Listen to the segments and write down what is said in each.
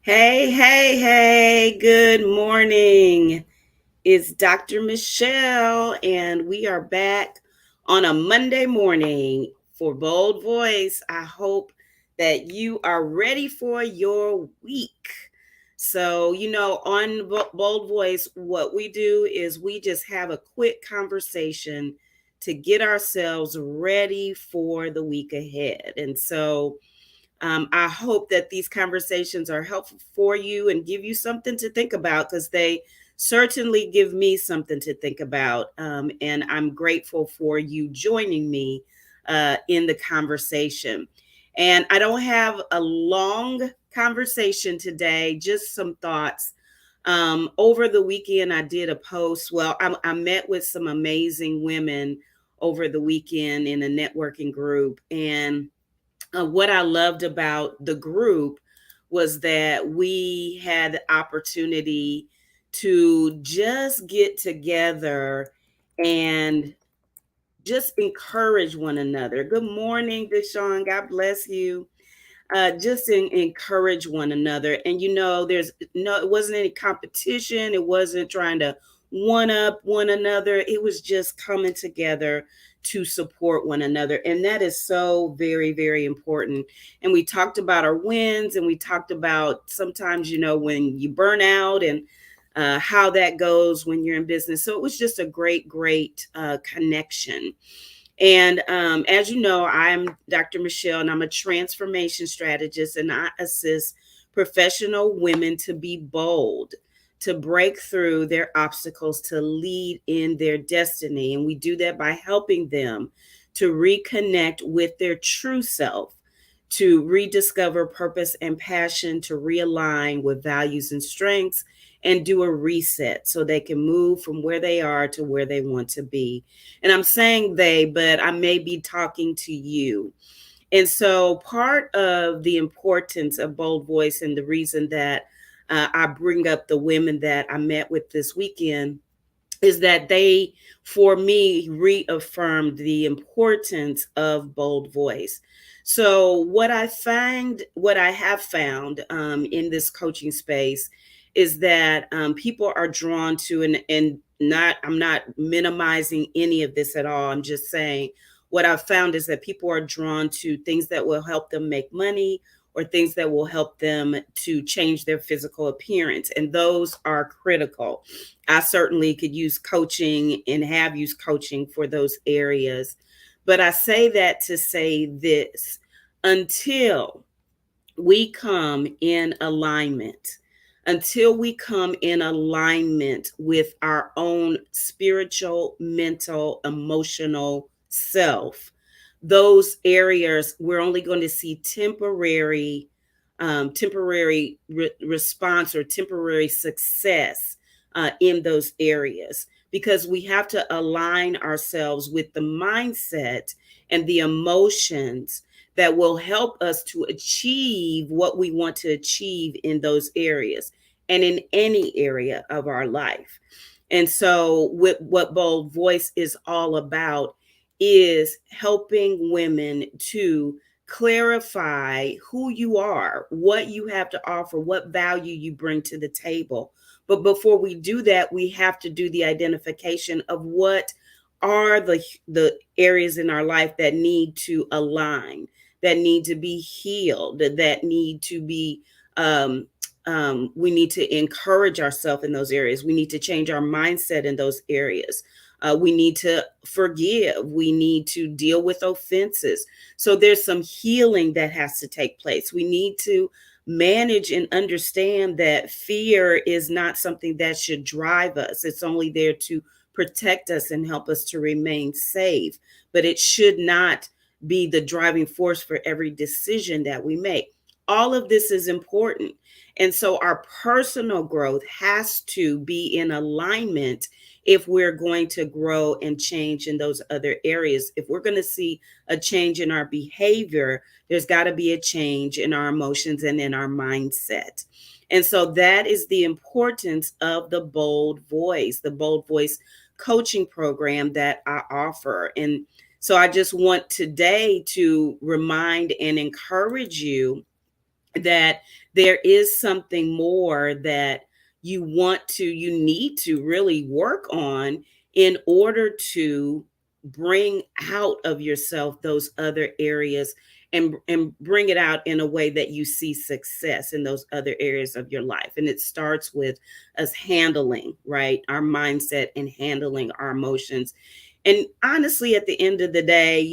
Hey, hey, hey, good morning. It's Dr. Michelle, and we are back on a Monday morning for Bold Voice. I hope that you are ready for your week. So, on Bold Voice, what we do is we just have a quick conversation to get ourselves ready for the week ahead. I hope that these conversations are helpful for you and give you something to think about because they certainly give me something to think about. And I'm grateful for you joining me in the conversation. And I don't have a long conversation today, just some thoughts. Over the weekend, I did a post. Well, I met with some amazing women over the weekend in a networking group. And what I loved about the group was that we had the opportunity to just get together and just encourage one another. Good morning, Deshaun. God bless you. Encourage one another. And it wasn't any competition. It wasn't trying to one up one another. It was just coming together to support one another. And that is so very, very important. And we talked about our wins, and we talked about sometimes, when you burn out and how that goes when you're in business. So it was just a great, great connection. And as you know, I'm Dr. Michelle, and I'm a transformation strategist, and I assist professional women to be bold, to break through their obstacles, to lead in their destiny. And we do that by helping them to reconnect with their true self, to rediscover purpose and passion, to realign with values and strengths, and do a reset so they can move from where they are to where they want to be. And I'm saying they, but I may be talking to you. And so, part of the importance of Bold Voice and the reason that I bring up the women that I met with this weekend is that they, for me, reaffirmed the importance of Bold Voice. So, what I have found in this coaching space is that people are drawn to, I'm not minimizing any of this at all. I'm just saying what I've found is that people are drawn to things that will help them make money or things that will help them to change their physical appearance. And those are critical. I certainly could use coaching and have used coaching for those areas. But I say that to say this: until we come in alignment, until we come in alignment with our own spiritual, mental, emotional self, those areas we're only going to see temporary response or temporary success in those areas, because we have to align ourselves with the mindset and the emotions that will help us to achieve what we want to achieve in those areas and in any area of our life. And so, what Bold Voice is all about is helping women to clarify who you are, what you have to offer, what value you bring to the table. But before we do that, we have to do the identification of what are the areas in our life that need to align, that need to be healed, that need to be we need to encourage ourselves in those areas. We need to change our mindset in those areas. We need to forgive. We need to deal with offenses. So there's some healing that has to take place. We need to manage and understand that fear is not something that should drive us. It's only there to protect us and help us to remain safe, but it should not be the driving force for every decision that we make. All of this is important. And so our personal growth has to be in alignment if we're going to grow and change in those other areas. If we're going to see a change in our behavior, there's got to be a change in our emotions and in our mindset. And so that is the importance of the Bold Voice coaching program that I offer. And so I just want today to remind and encourage you that there is something more that you need to really work on in order to bring out of yourself those other areas, and bring it out in a way that you see success in those other areas of your life. And it starts with us handling, right, our mindset and handling our emotions. And honestly, at the end of the day,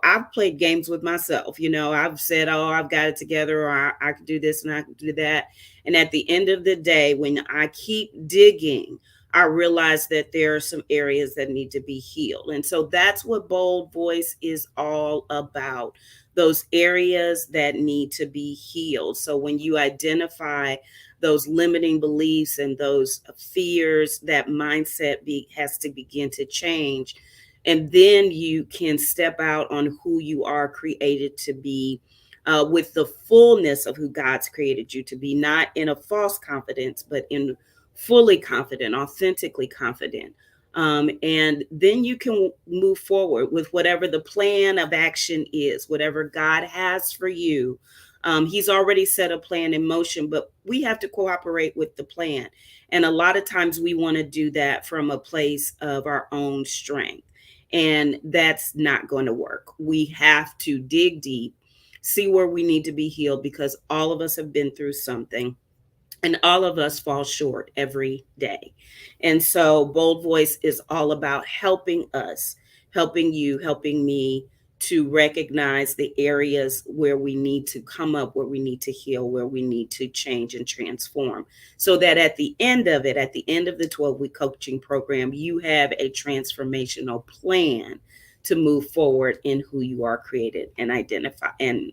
I've played games with myself. I've said, oh, I've got it together, or I can do this and I can do that. And at the end of the day, when I keep digging, I realize that there are some areas that need to be healed. And so that's what Bold Voice is all about, those areas that need to be healed. So when you identify those limiting beliefs and those fears, that mindset has to begin to change. And then you can step out on who you are created to be, with the fullness of who God's created you to be, not in a false confidence, but in fully confident, authentically confident. And then you can move forward with whatever the plan of action is, whatever God has for you. He's already set a plan in motion, but we have to cooperate with the plan. And a lot of times we want to do that from a place of our own strength. And that's not going to work. We have to dig deep, see where we need to be healed, because all of us have been through something, and all of us fall short every day. And so Bold Voice is all about helping us, helping you, helping me to recognize the areas where we need to come up, where we need to heal, where we need to change and transform, so that at the end of it, at the end of the 12-week coaching program, you have a transformational plan to move forward in who you are created and identify, and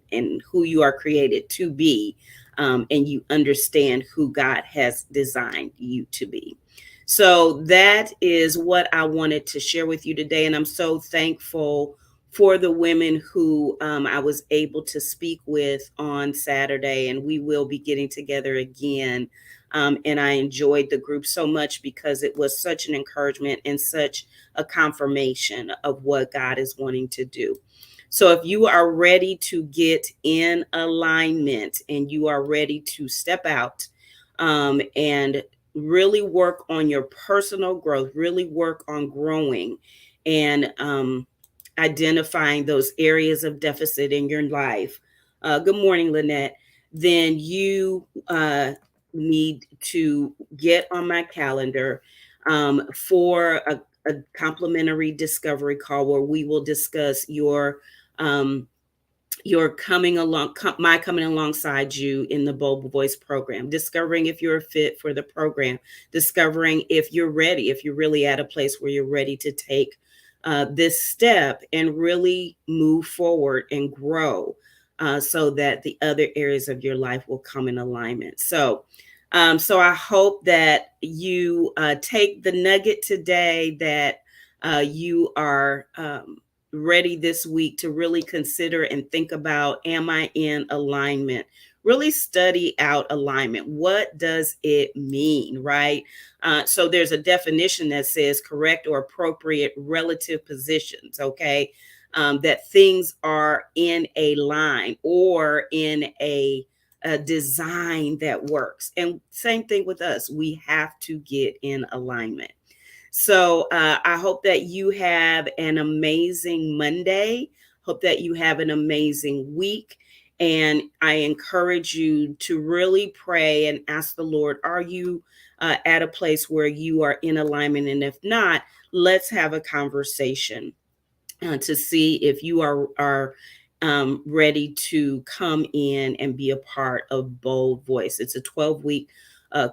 who you are created to be, and you understand who God has designed you to be. So that is what I wanted to share with you today. And I'm so thankful for the women who I was able to speak with on Saturday. And we will be getting together again. And I enjoyed the group so much because it was such an encouragement and such a confirmation of what God is wanting to do. So if you are ready to get in alignment and you are ready to step out, and really work on your personal growth, really work on growing, and identifying those areas of deficit in your life. Good morning, Lynette. Then you need to get on my calendar for a complimentary discovery call where we will discuss um, your my coming alongside you in the Bold Voice program, discovering if you're a fit for the program, discovering if you're ready, if you're really at a place where you're ready to take this step and really move forward and grow, so that the other areas of your life will come in alignment. So I hope that you take the nugget today, that you are ready this week to really consider and think about, am I in alignment? Really study out alignment. What does it mean, right? So there's a definition that says correct or appropriate relative positions, okay? That things are in a line or in a design that works. And same thing with us. We have to get in alignment. So I hope that you have an amazing Monday. Hope that you have an amazing week. And I encourage you to really pray and ask the Lord, are you at a place where you are in alignment? And if not, let's have a conversation to see if you are ready to come in and be a part of Bold Voice. It's a 12-week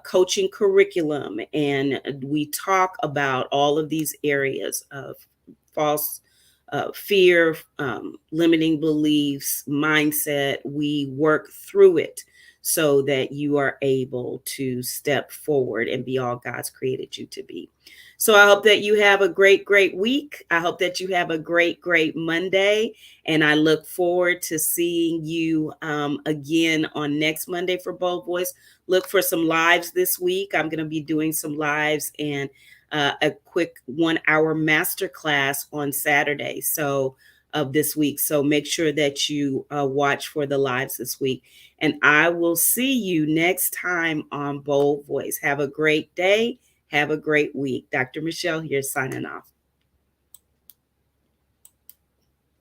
coaching curriculum, and we talk about all of these areas of false fear, limiting beliefs, mindset. We work through it so that you are able to step forward and be all God's created you to be. So I hope that you have a great, great week. I hope that you have a great, great Monday. And I look forward to seeing you again on next Monday for Bold Voice. Look for some lives this week. I'm going to be doing some lives and a quick 1-hour masterclass on Saturday. So of this week. So make sure that you watch for the lives this week. And I will see you next time on Bold Voice. Have a great day. Have a great week. Dr. Michelle here signing off.